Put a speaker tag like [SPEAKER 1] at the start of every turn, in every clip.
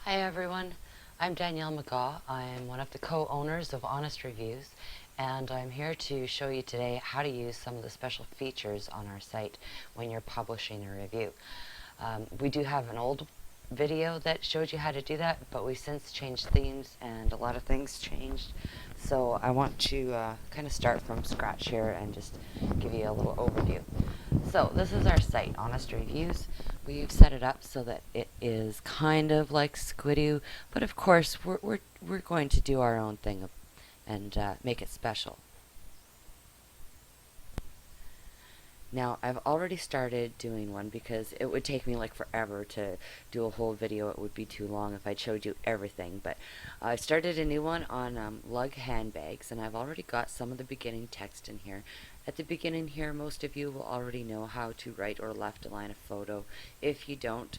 [SPEAKER 1] Hi everyone, I'm Harlow-McGaw. I'm one of the co-owners of Honest Reviewz, and I'm here to show you today how to use some of the special features on our site when you're publishing a review. We do have an old video that showed you how to do that, but we've since changed themes and a lot of things changed. So I want to kind of start from scratch here and just give you a little overview. So this is our site, Honest Reviewz. We've set it up so that it is kind of like Squidoo, but of course we're going to do our own thing and make it special. Now, I've already started doing one because it would take me like forever to do a whole video. It would be too long if I showed you everything. But I started a new one on lug handbags, and I've already got some of the beginning text in here. At the beginning here, most of you will already know how to write or left align a photo. If you don't,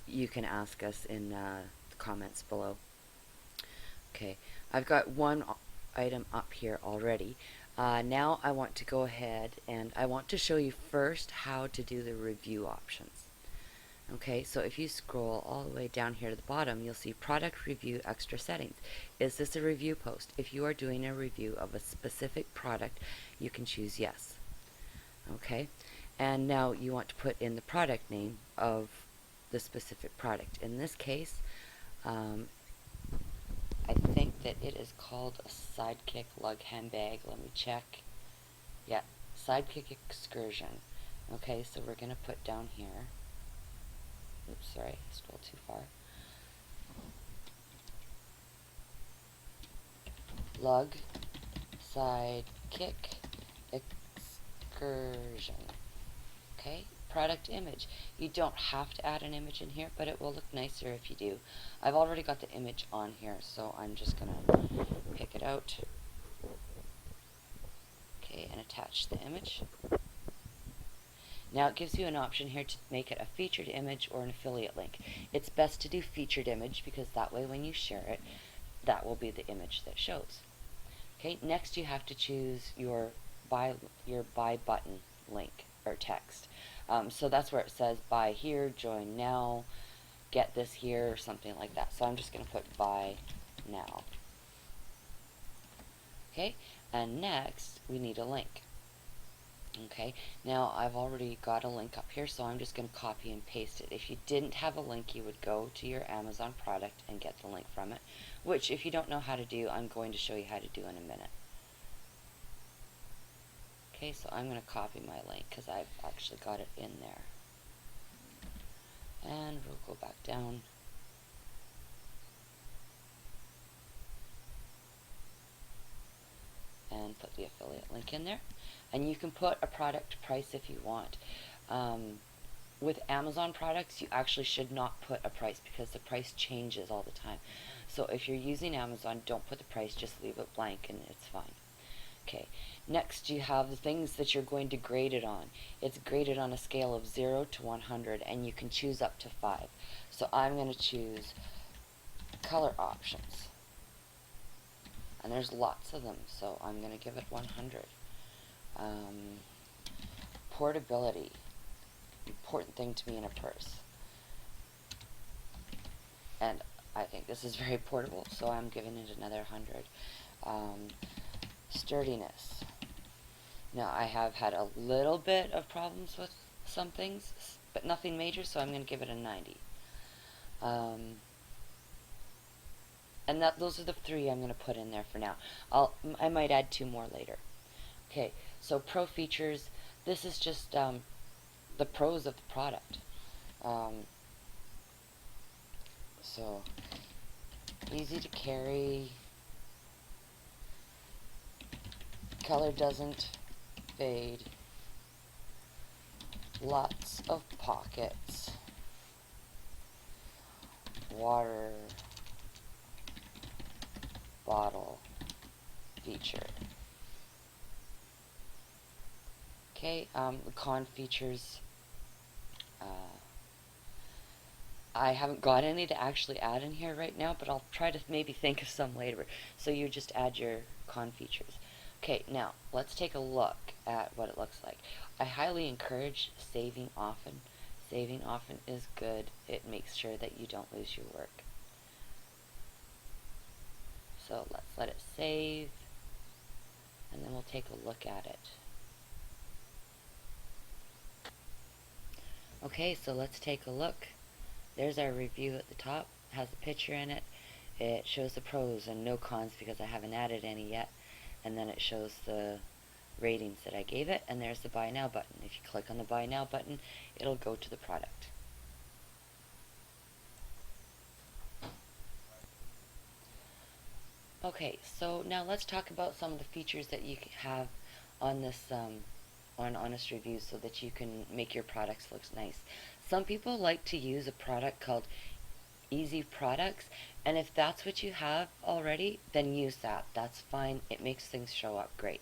[SPEAKER 1] you can ask us in the comments below. Okay, I've got one item up here already. Now I want to go ahead and I want to show you first how to do the review options. Okay, so if you scroll all the way down here to the bottom, you'll see product review extra settings. Is this a review post? If you are doing a review of a specific product, you can choose yes. Okay, and now you want to put in the product name of the specific product. In this case, I think that it is called a Sidekick lug handbag. Let me check. Yeah, Sidekick excursion. Okay, so we're going to put down here. Oops, sorry, I scrolled too far. Lug Sidekick excursion. Okay, product image. You don't have to add an image in here, but it will look nicer if you do. I've already got the image on here, so I'm just going to pick it out. Okay, and attach the image. Now it gives you an option here to make it a featured image or an affiliate link. It's best to do featured image because that way when you share it, that will be the image that shows. Okay, next you have to choose your buy button link or text. So that's where it says buy here, join now, get this here, or something like that. So I'm just going to put buy now. Okay, and next we need a link. Okay, now I've already got a link up here, so I'm just going to copy and paste it. If you didn't have a link, you would go to your Amazon product and get the link from it, which if you don't know how to do, I'm going to show you how to do in a minute. Okay, so I'm going to copy my link because I've actually got it in there. And we'll go back down. And put the affiliate link in there. And you can put a product price if you want. With Amazon products, you actually should not put a price because the price changes all the time. So if you're using Amazon, don't put the price, just leave it blank and it's fine. Okay, next you have the things that you're going to grade it on. It's graded on a scale of 0 to 100 and you can choose up to 5. So I'm going to choose color options. And there's lots of them, so I'm going to give it 100. Portability, important thing to me in a purse. And I think this is very portable, so I'm giving it another 100. Sturdiness. Now I have had a little bit of problems with some things, but nothing major, so I'm going to give it a 90. And those are the 3 I'm going to put in there for now. I might add 2 more later. Okay, so pro features. This is just the pros of the product. So easy to carry. Color doesn't fade. Lots of pockets. Water bottle feature. Okay, the con features. I haven't got any to actually add in here right now, but I'll try to maybe think of some later. So you just add your con features. Okay, now let's take a look at what it looks like. I highly encourage saving often. Saving often is good. It makes sure that you don't lose your work. So let's let it save, and then we'll take a look at it. Okay, so let's take a look. There's our review at the top. It has a picture in it. It shows the pros and no cons because I haven't added any yet. And then it shows the ratings that I gave it, and there's the Buy Now button. If you click on the Buy Now button, it'll go to the product. Okay, so now let's talk about some of the features that you have on this on Honest Reviewz so that you can make your products look nice. Some people like to use a product called Easy Products, and if that's what you have already, then use that. That's fine. It makes things show up great.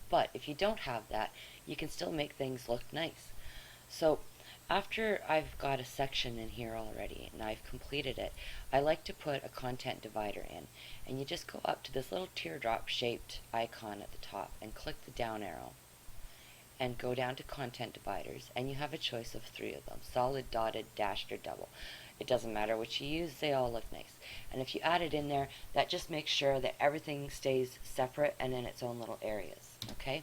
[SPEAKER 1] But if you don't have that, you can still make things look nice. So after I've got a section in here already and I've completed it, I like to put a content divider in. And you just go up to this little teardrop shaped icon at the top and click the down arrow and go down to content dividers, and you have a choice of 3 of them: solid, dotted, dashed, or double. It doesn't matter which you use, they all look nice. And if you add it in there, that just makes sure that everything stays separate and in its own little areas. Okay?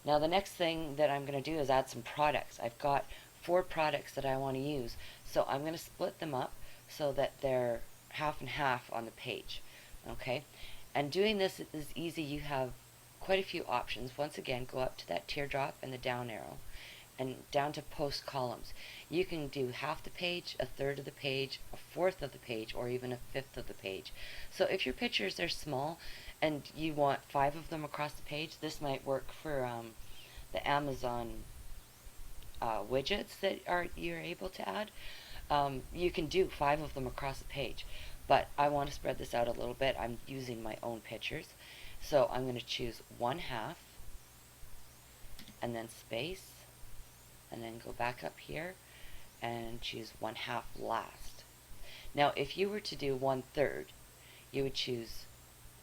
[SPEAKER 1] Now the next thing that I'm going to do is add some products. I've got 4 products that I want to use, so I'm going to split them up so that they're half and half on the page. Okay? And doing this is easy. You have quite a few options. Once again, go up to that teardrop and the down arrow and down to post columns. You can do half the page, a third of the page, a fourth of the page, or even a fifth of the page. So if your pictures are small and you want 5 of them across the page, this might work for the Amazon widgets that you're able to add. You can do 5 of them across the page, but I want to spread this out a little bit. I'm using my own pictures, so I'm going to choose 1/2 and then space, and then go back up here and choose 1/2 last. Now if you were to do 1/3, you would choose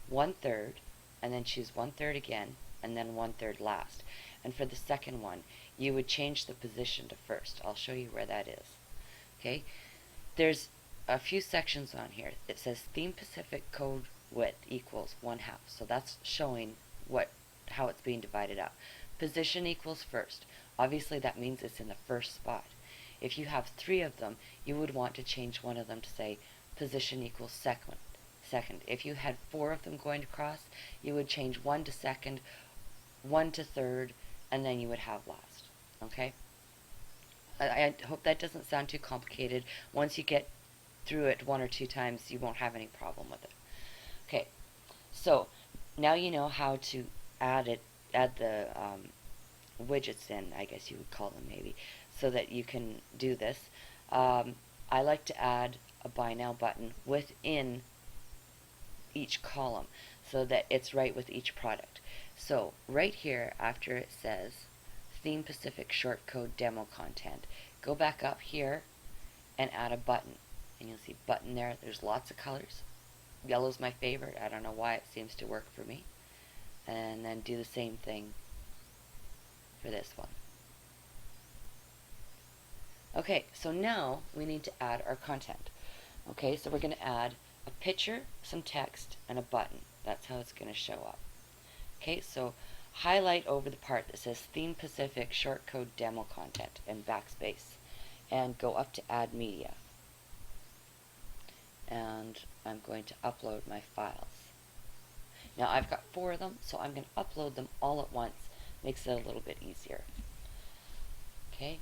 [SPEAKER 1] 1/3 and then choose 1/3 again and then 1/3 last. And for the second one, you would change the position to first. I'll show you where that is. Okay, there's a few sections on here. It says theme Pacific code width equals 1/2, so that's showing how it's being divided up. Position equals first. Obviously that means it's in the first spot. If you have 3 of them, you would want to change one of them to say position equals second. If you had 4 of them going across, you would change 1 to second, 1 to third, and then you would have last. Okay? I hope that doesn't sound too complicated. Once you get through it 1 or 2 times, you won't have any problem with it. Okay, so now you know how to add the widgets in, I guess you would call them maybe, so that you can do this. I like to add a Buy Now button within each column so that it's right with each product. So right here, after it says Theme Pacific Shortcode Demo Content, go back up here and add a button. And you'll see button there. There's lots of colors. Yellow's my favorite. I don't know why, it seems to work for me. And then do the same thing for this one. Okay, so now we need to add our content. Okay, so we're going to add a picture, some text, and a button. That's how it's going to show up. Okay, so highlight over the part that says Theme Pacific Shortcode Demo Content and backspace, and go up to Add Media. And I'm going to upload my files. Now I've got 4 of them, so I'm going to upload them all at once. Makes it a little bit easier. Okay,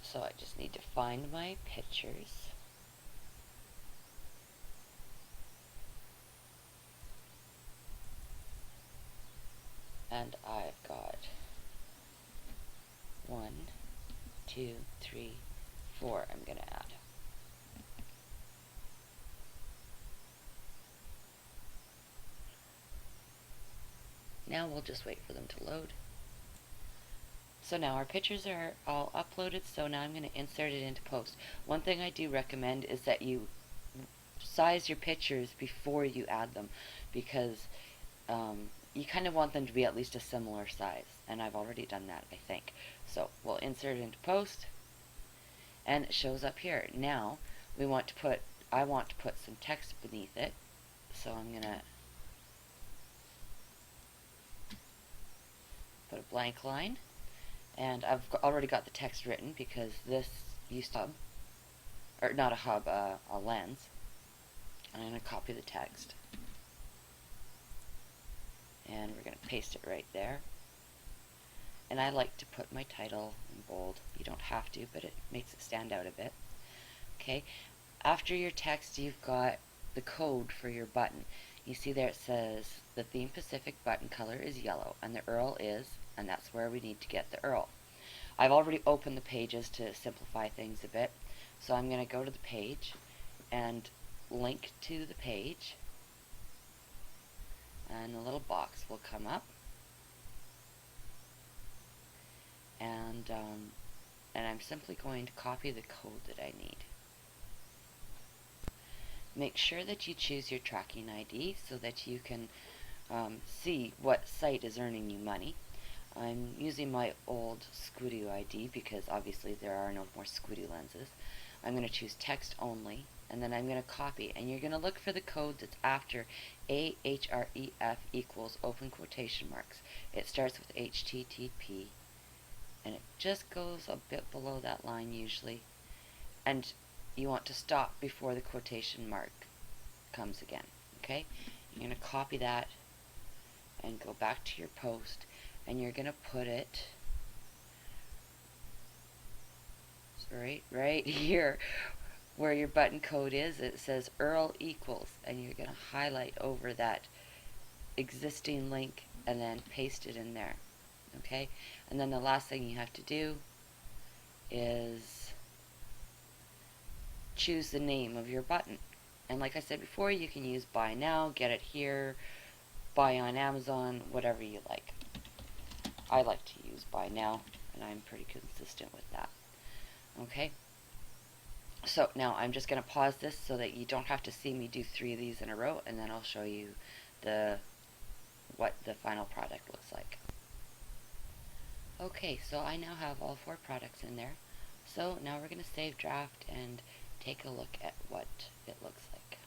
[SPEAKER 1] so I just need to find my pictures. And I've got 1, 2, 3, 4 I'm going to add. Now we'll just wait for them to load. So now our pictures are all uploaded, so now I'm going to insert it into post. One thing I do recommend is that you size your pictures before you add them, because you kind of want them to be at least a similar size, and I've already done that, I think. So we'll insert it into post, and it shows up here. Now we want to put, I want to put some text beneath it, so I'm gonna put a blank line, and I've already got the text written because this used to hub, or not a hub, a lens. And I'm going to copy the text, and we're going to paste it right there. And I like to put my title in bold. You don't have to, but it makes it stand out a bit. Okay, after your text, you've got the code for your button. You see there it says the Theme Pacific button color is yellow, and the URL is, and that's where we need to get the URL. I've already opened the pages to simplify things a bit, so I'm going to go to the page and link to the page, and the little box will come up, and I'm simply going to copy the code that I need. Make sure that you choose your tracking ID so that you can see what site is earning you money. I'm using my old Squidoo ID because obviously there are no more Squidoo lenses. I'm going to choose text only, and then I'm going to copy, and you're going to look for the code that's after AHREF equals open quotation marks. It starts with HTTP, and it just goes a bit below that line usually, and you want to stop before the quotation mark comes again. Okay, you're going to copy that and go back to your post, and you're going to put it right here where your button code is. It says URL equals, and you're going to highlight over that existing link and then paste it in there. Okay, and then the last thing you have to do is choose the name of your button. And like I said before, you can use buy now, get it here, buy on Amazon, whatever you like. I like to use buy now, and I'm pretty consistent with that. Okay, so now I'm just going to pause this so that you don't have to see me do 3 of these in a row, and then I'll show you what the final product looks like. Okay, so I now have all 4 products in there. So now we're going to save draft and take a look at what it looks like.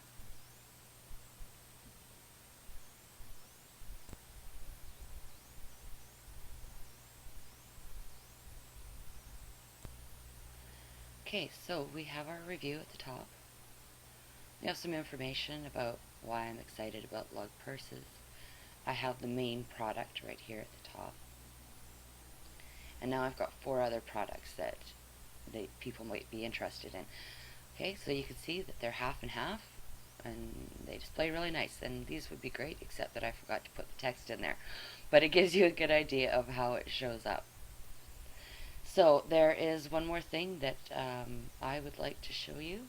[SPEAKER 1] Okay, so we have our review at the top. We have some information about why I'm excited about lug purses. I have the main product right here at the top. And now I've got 4 other products that people might be interested in. Okay, so you can see that they're half and half, and they display really nice. And these would be great, except that I forgot to put the text in there. But it gives you a good idea of how it shows up. So there is one more thing that I would like to show you,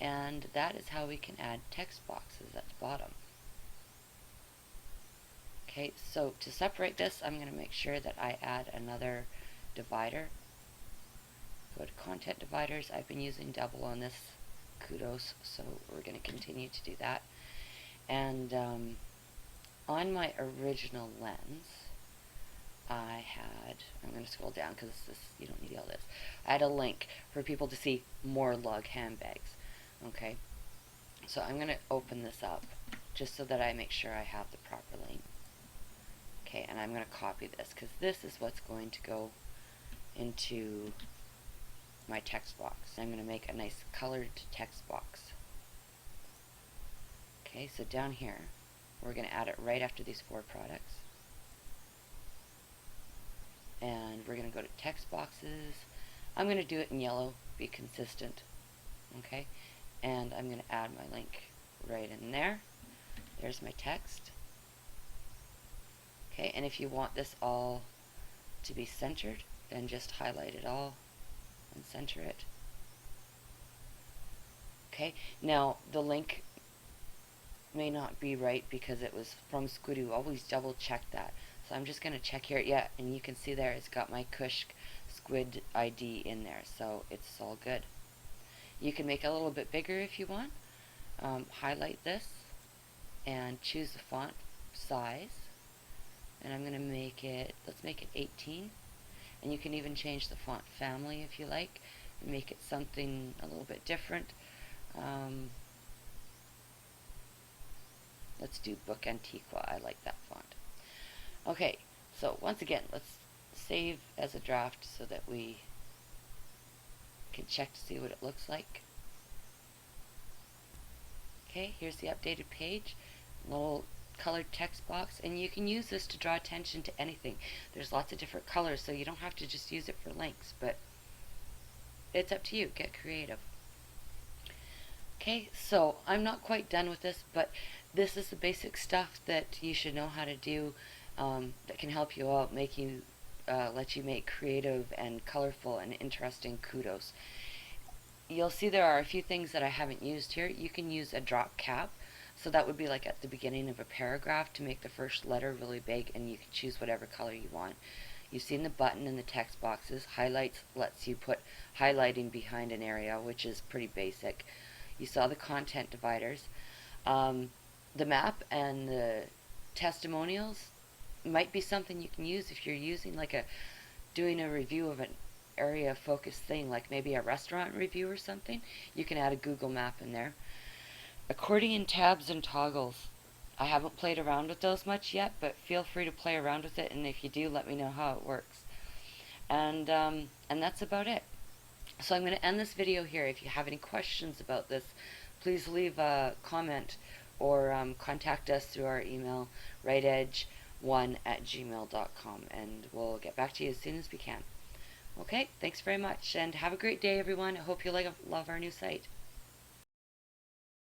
[SPEAKER 1] and that is how we can add text boxes at the bottom. Okay, so to separate this, I'm going to make sure that I add another divider. Go to content dividers. I've been using double on this. Kudos, so we're going to continue to do that. And on my original lens, I'm going to scroll down because you don't need all this. I had a link for people to see more lug handbags. Okay, so I'm going to open this up just so that I make sure I have the proper link. Okay, and I'm going to copy this because this is what's going to go into my text box. I'm going to make a nice colored text box. Okay, so down here, we're going to add it right after these 4 products. And we're going to go to text boxes. I'm going to do it in yellow, be consistent. Okay, and I'm going to add my link right in there. There's my text. Okay, and if you want this all to be centered, then just highlight it all and center it. Okay, now the link may not be right because it was from Squidoo. Always double check that. So I'm just going to check here. Yeah, and you can see there it's got my Kush Squid ID in there, so it's all good. You can make it a little bit bigger if you want. Highlight this and choose the font size, and I'm going to make it, let's make it 18. And you can even change the font family if you like, and make it something a little bit different. Let's do Book Antiqua. I like that font. Okay, so once again, let's save as a draft so that we can check to see what it looks like. Okay, here's the updated page. Little colored text box, and you can use this to draw attention to anything. There's lots of different colors, so you don't have to just use it for links, but it's up to you. Get creative. Okay, so I'm not quite done with this, but this is the basic stuff that you should know how to do, that can help you out, let you make creative and colorful and interesting kudos. You'll see there are a few things that I haven't used here. You can use a drop cap, so that would be like at the beginning of a paragraph to make the first letter really big, and you can choose whatever color you want. You've seen the button in the text boxes. Highlights lets you put highlighting behind an area, which is pretty basic. You saw the content dividers. The map and the testimonials might be something you can use if you're using doing a review of an area focused thing, like maybe a restaurant review or something. You can add a Google map in there. Accordion tabs and toggles. I haven't played around with those much yet, but feel free to play around with it, and if you do, let me know how it works. And that's about it. So I'm going to end this video here. If you have any questions about this, please leave a comment or contact us through our email, rightedge1@gmail.com, and we'll get back to you as soon as we can. Okay, thanks very much, and have a great day, everyone. I hope you love our new site.